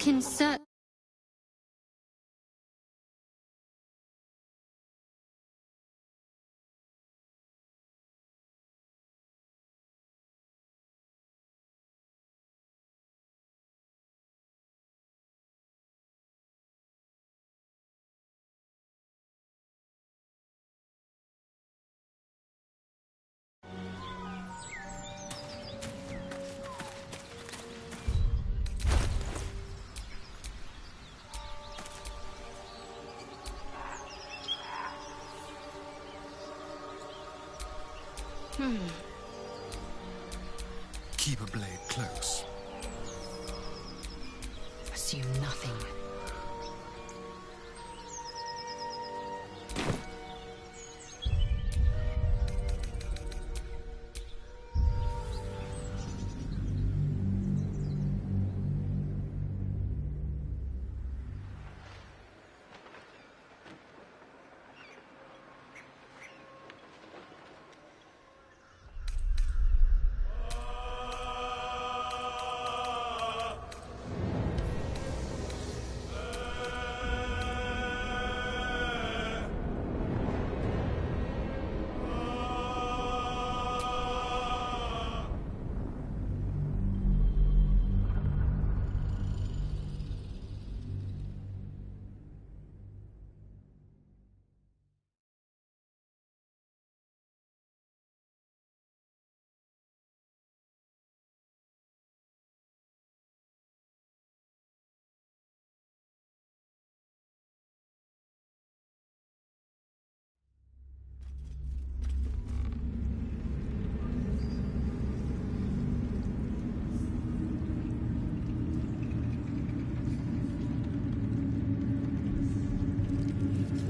can search. Keep a blade close. Assume nothing.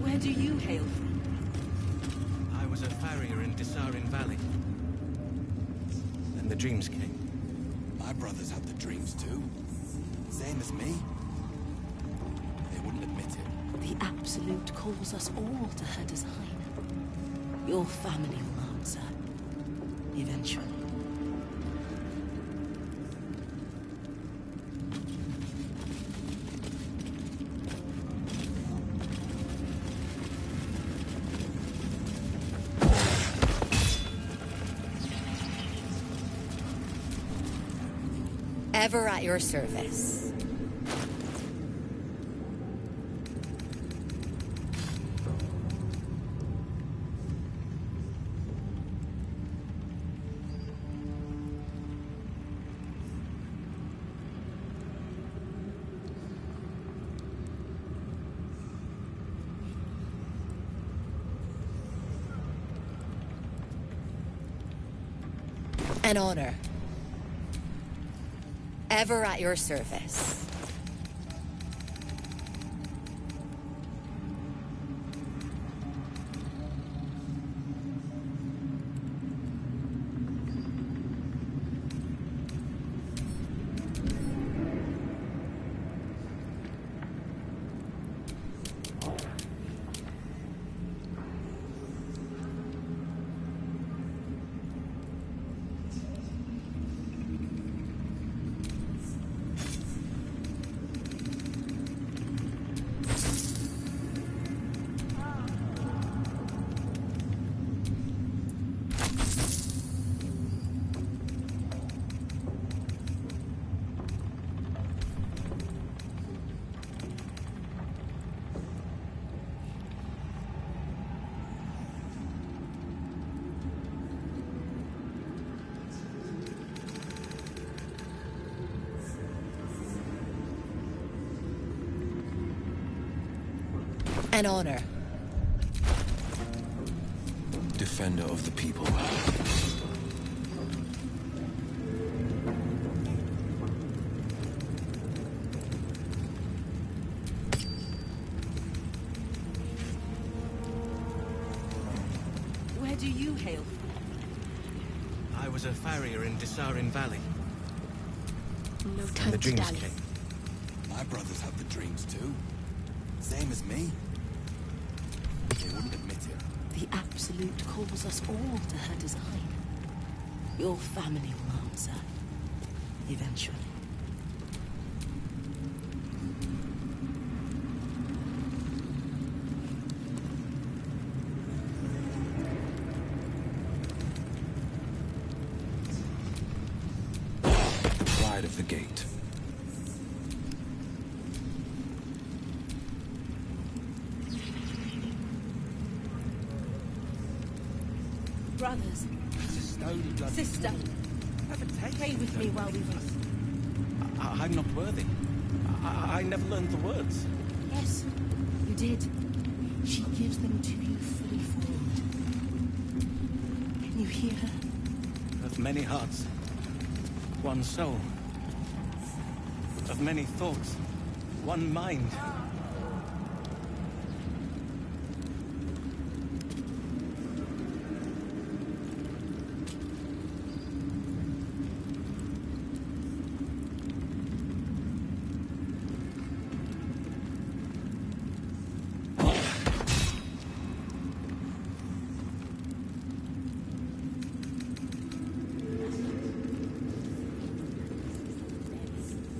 Where do you hail from? I was a farrier in Desarin Valley. Then the dreams came. My brothers had the dreams too. Same as me. They wouldn't admit it. The Absolute calls us all to her design. Your family will answer. Eventually. Ever at your service. An honor. Ever at your service. An honor. Defender of the people. Where do you hail from? I was a farrier in Desarin Valley. No Then time the to dreams dally. came. My brothers had the dreams too. Same as me. They wouldn't admit it. The Absolute calls us all to her design. Your family will answer. Eventually. the gate. Brothers, sister, pray with me while we rest. I'm not worthy. I never learned the words. Yes, you did. She gives them to you fully formed. Can you hear her? Of many hearts, one soul. Of many thoughts, one mind.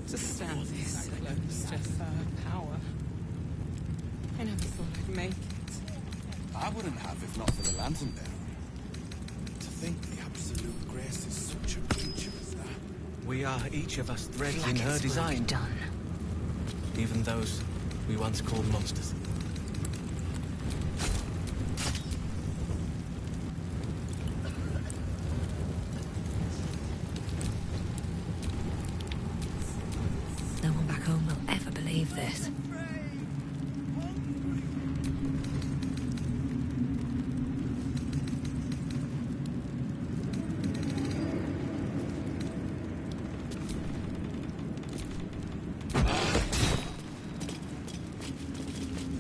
To stand this close to third power. I never thought I'd make it. I wouldn't have if not for the lantern bearer. To think the absolute grace is such a creature as that. We are each of us threads Like in her it's design. work done. Even those we once called monsters. No one back home will ever believe this.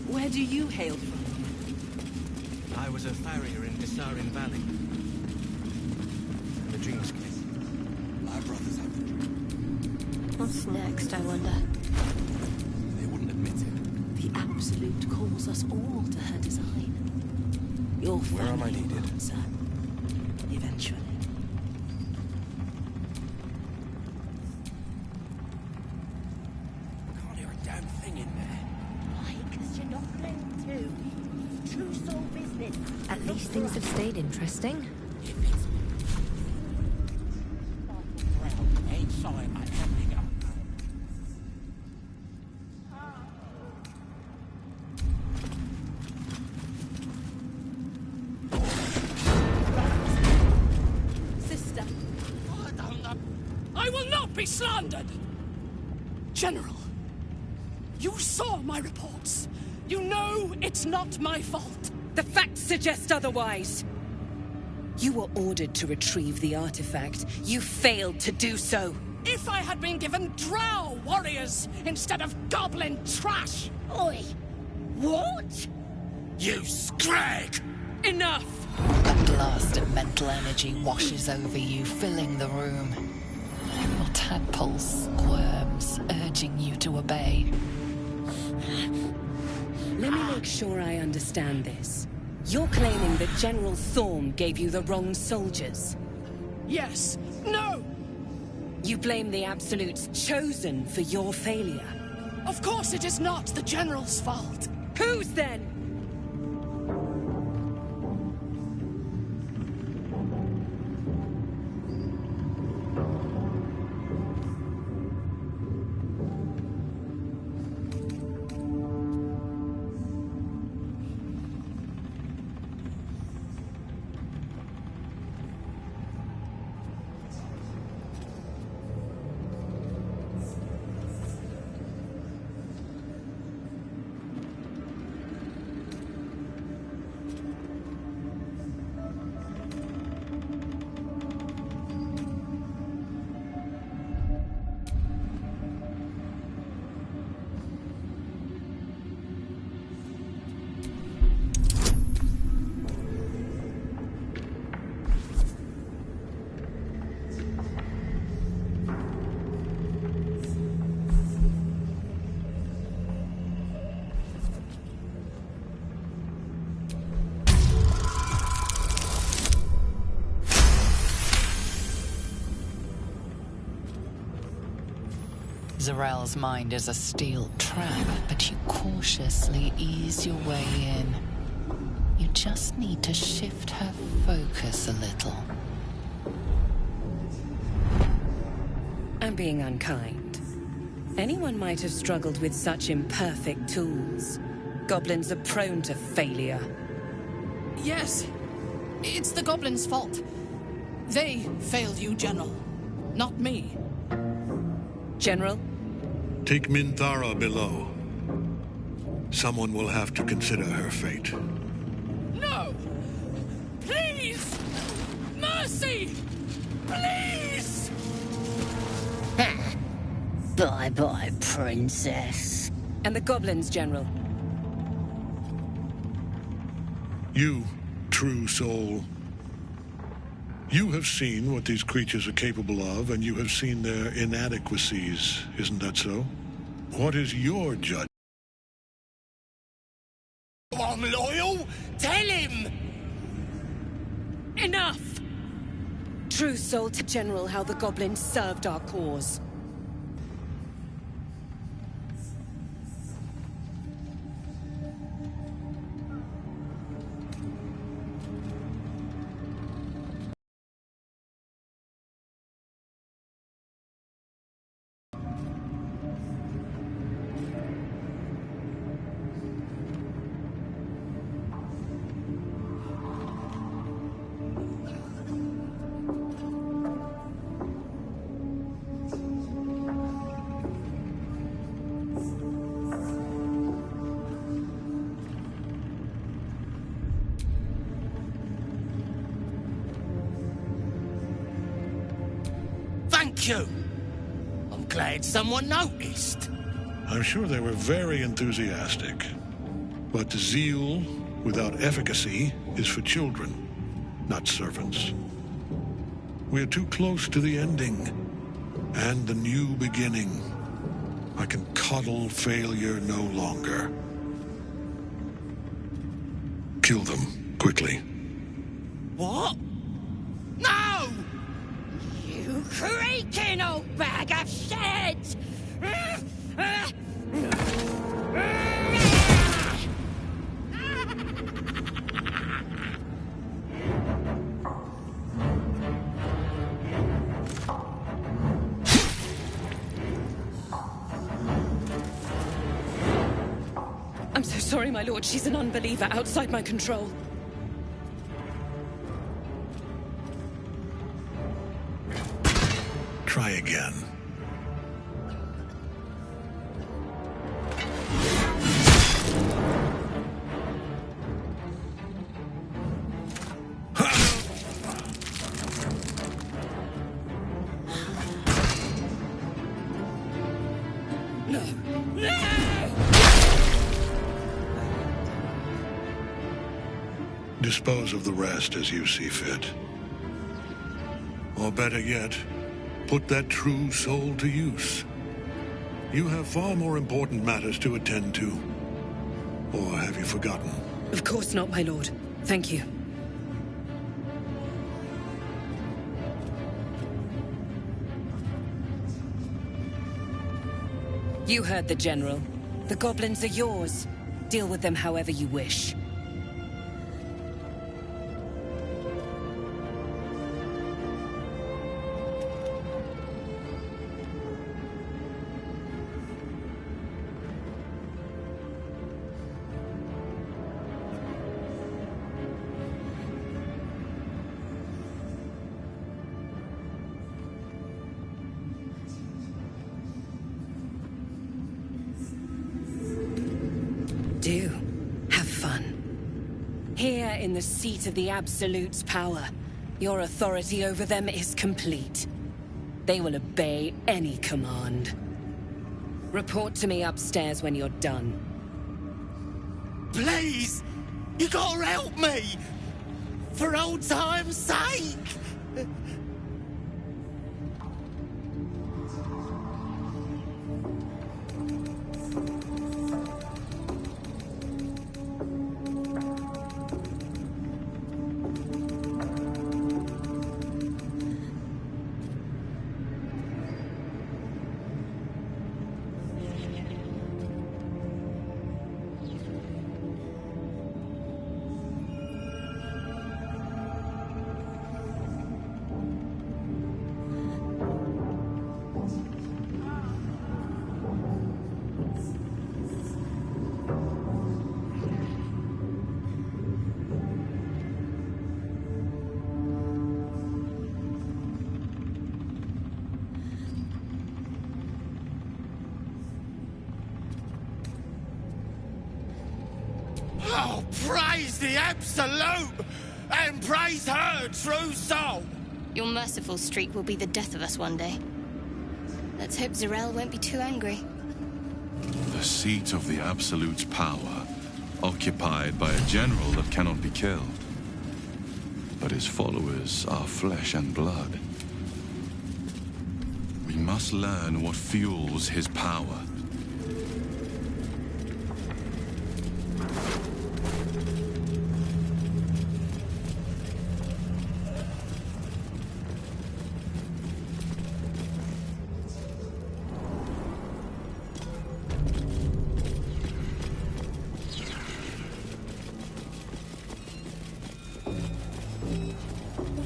Where do you hail from? I was a farrier in Dissarin Valley. And the dreams came. My brothers have the dream. What's next, I wonder? They wouldn't admit it. The Absolute calls us all to her design. Your Where am I family will needed? answer. Eventually. Can't hear a damn thing in there. Why? Because you're not meant to. True soul business. At least things have stayed interesting. Ain't sign like happening up. Sister. I will not be slandered! General, you saw my reports. You know it's not my fault. The facts suggest otherwise. You were ordered to retrieve the artifact. You failed to do so. If I had been given drow warriors instead of goblin trash! Oi! What? You scrag! Enough! A blast of mental energy washes over you, filling the room. Your tadpole squirms, urging you to obey. Let me make sure I understand this. You're claiming that General Thorm gave you the wrong soldiers. Yes. No! You blame the Absolute's Chosen for your failure. Of course it is not the General's fault. Whose then? Zarel's mind is a steel trap, but you cautiously ease your way in. You just need to shift her focus a little. I'm being unkind. Anyone might have struggled with such imperfect tools. Goblins are prone to failure. Yes, it's the goblins' fault. They failed you, General, not me. General? Take Minthara below. Someone will have to consider her fate. No! Please! Mercy! Please! Bye-bye, Princess. And the goblins, General. You, true soul. You have seen what these creatures are capable of, and you have seen their inadequacies. Isn't that so? What is your judgment? I'm loyal. Tell him! Enough! True soul to General how the goblins served our cause. Thank you. I'm glad someone noticed. I'm sure they were very enthusiastic. But zeal without efficacy is for children, not servants. We're too close to the ending and the new beginning. I can coddle failure no longer. Kill them, quickly. What? No! You creaking old bag of shit! I'm so sorry, my lord. She's an unbeliever outside my control. Try again. Dispose of the rest as you see fit. Or better yet, put that true soul to use. You have far more important matters to attend to. Or have you forgotten? Of course not, my lord. Thank you. You heard the General. The goblins are yours. Deal with them however you wish. Do. Have fun. Here in the seat of the Absolute's power, your authority over them is complete. They will obey any command. Report to me upstairs when you're done. Please! You gotta help me! For old time's sake! Oh, praise the Absolute! And praise her true soul! Your merciful streak will be the death of us one day. Let's hope Zarel won't be too angry. The seat of the Absolute's power, occupied by a general that cannot be killed. But his followers are flesh and blood. We must learn what fuels his power.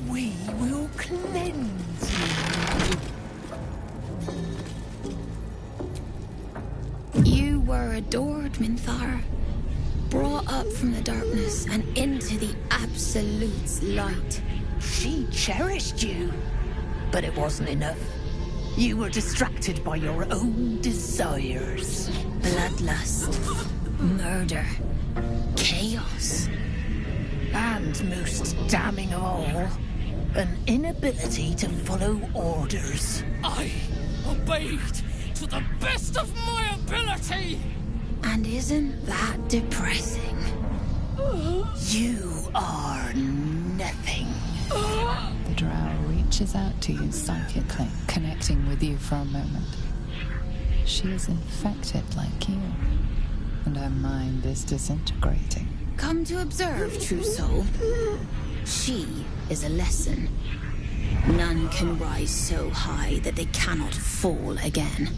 We will cleanse you. You were adored, Minthara. Brought up from the darkness and into the Absolute's light. She cherished you, but it wasn't enough. You were distracted by your own desires. Bloodlust, murder, chaos. And most damning of all, an inability to follow orders. I obeyed to the best of my ability! And isn't that depressing? You are nothing. The drow reaches out to you psychically, connecting with you for a moment. She is infected like you, and her mind is disintegrating. Come to observe, true soul. She is a lesson. None can rise so high that they cannot fall again.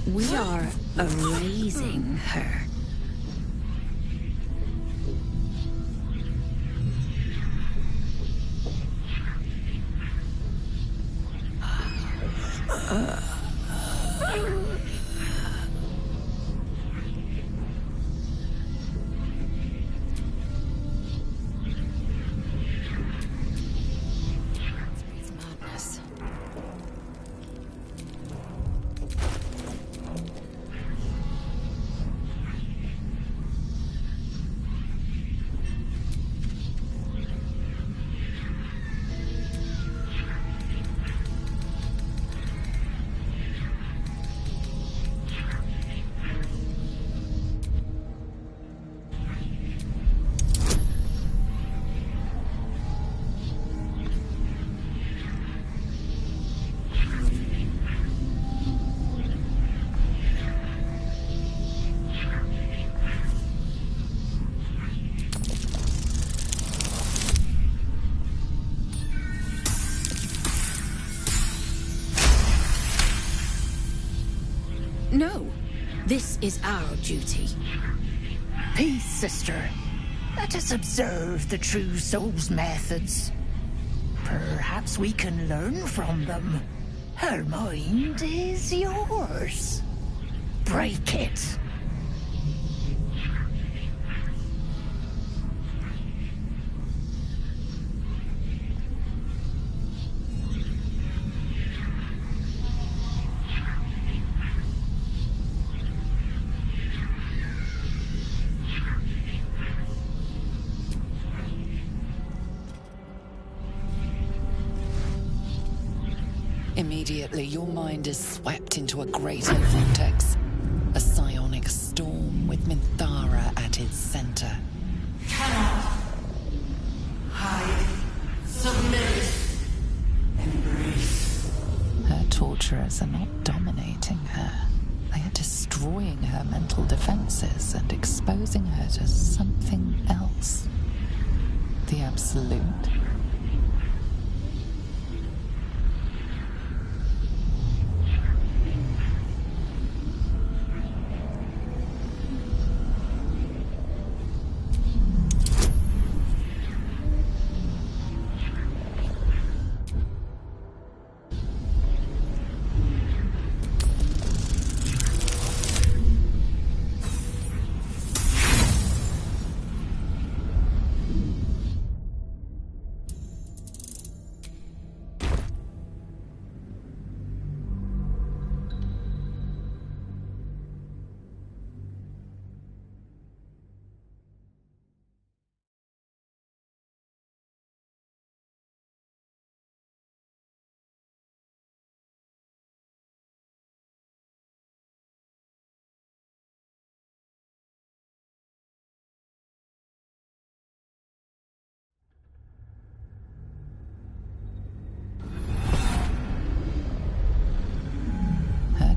We are erasing her. Madness. No, this is our duty. Peace, sister. Let us observe the true soul's methods. Perhaps we can learn from them. Her mind is yours. Break it. Immediately, your mind is swept into a greater vortex. A psionic storm with Minthara at its center. Cannot hide, submit, embrace. Her torturers are not dominating her. They are destroying destroying her mental defenses and exposing her to something else. The Absolute.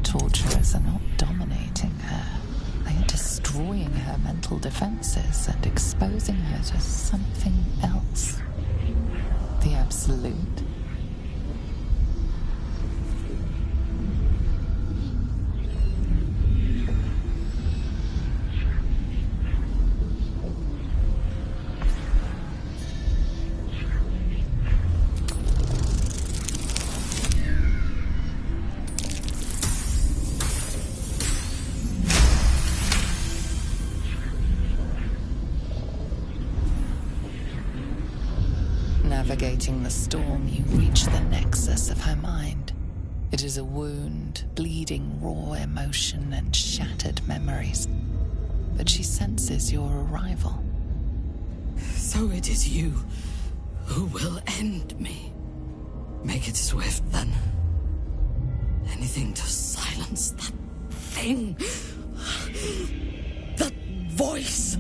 Torturers are not dominating her. They are destroying her mental defenses and exposing her to something else. The Absolute. Navigating the storm, you reach the nexus of her mind. It is a wound, bleeding raw emotion and shattered memories. But she senses your arrival. So it is you who will end me. Make it swift, then. Anything to silence that thing. That voice.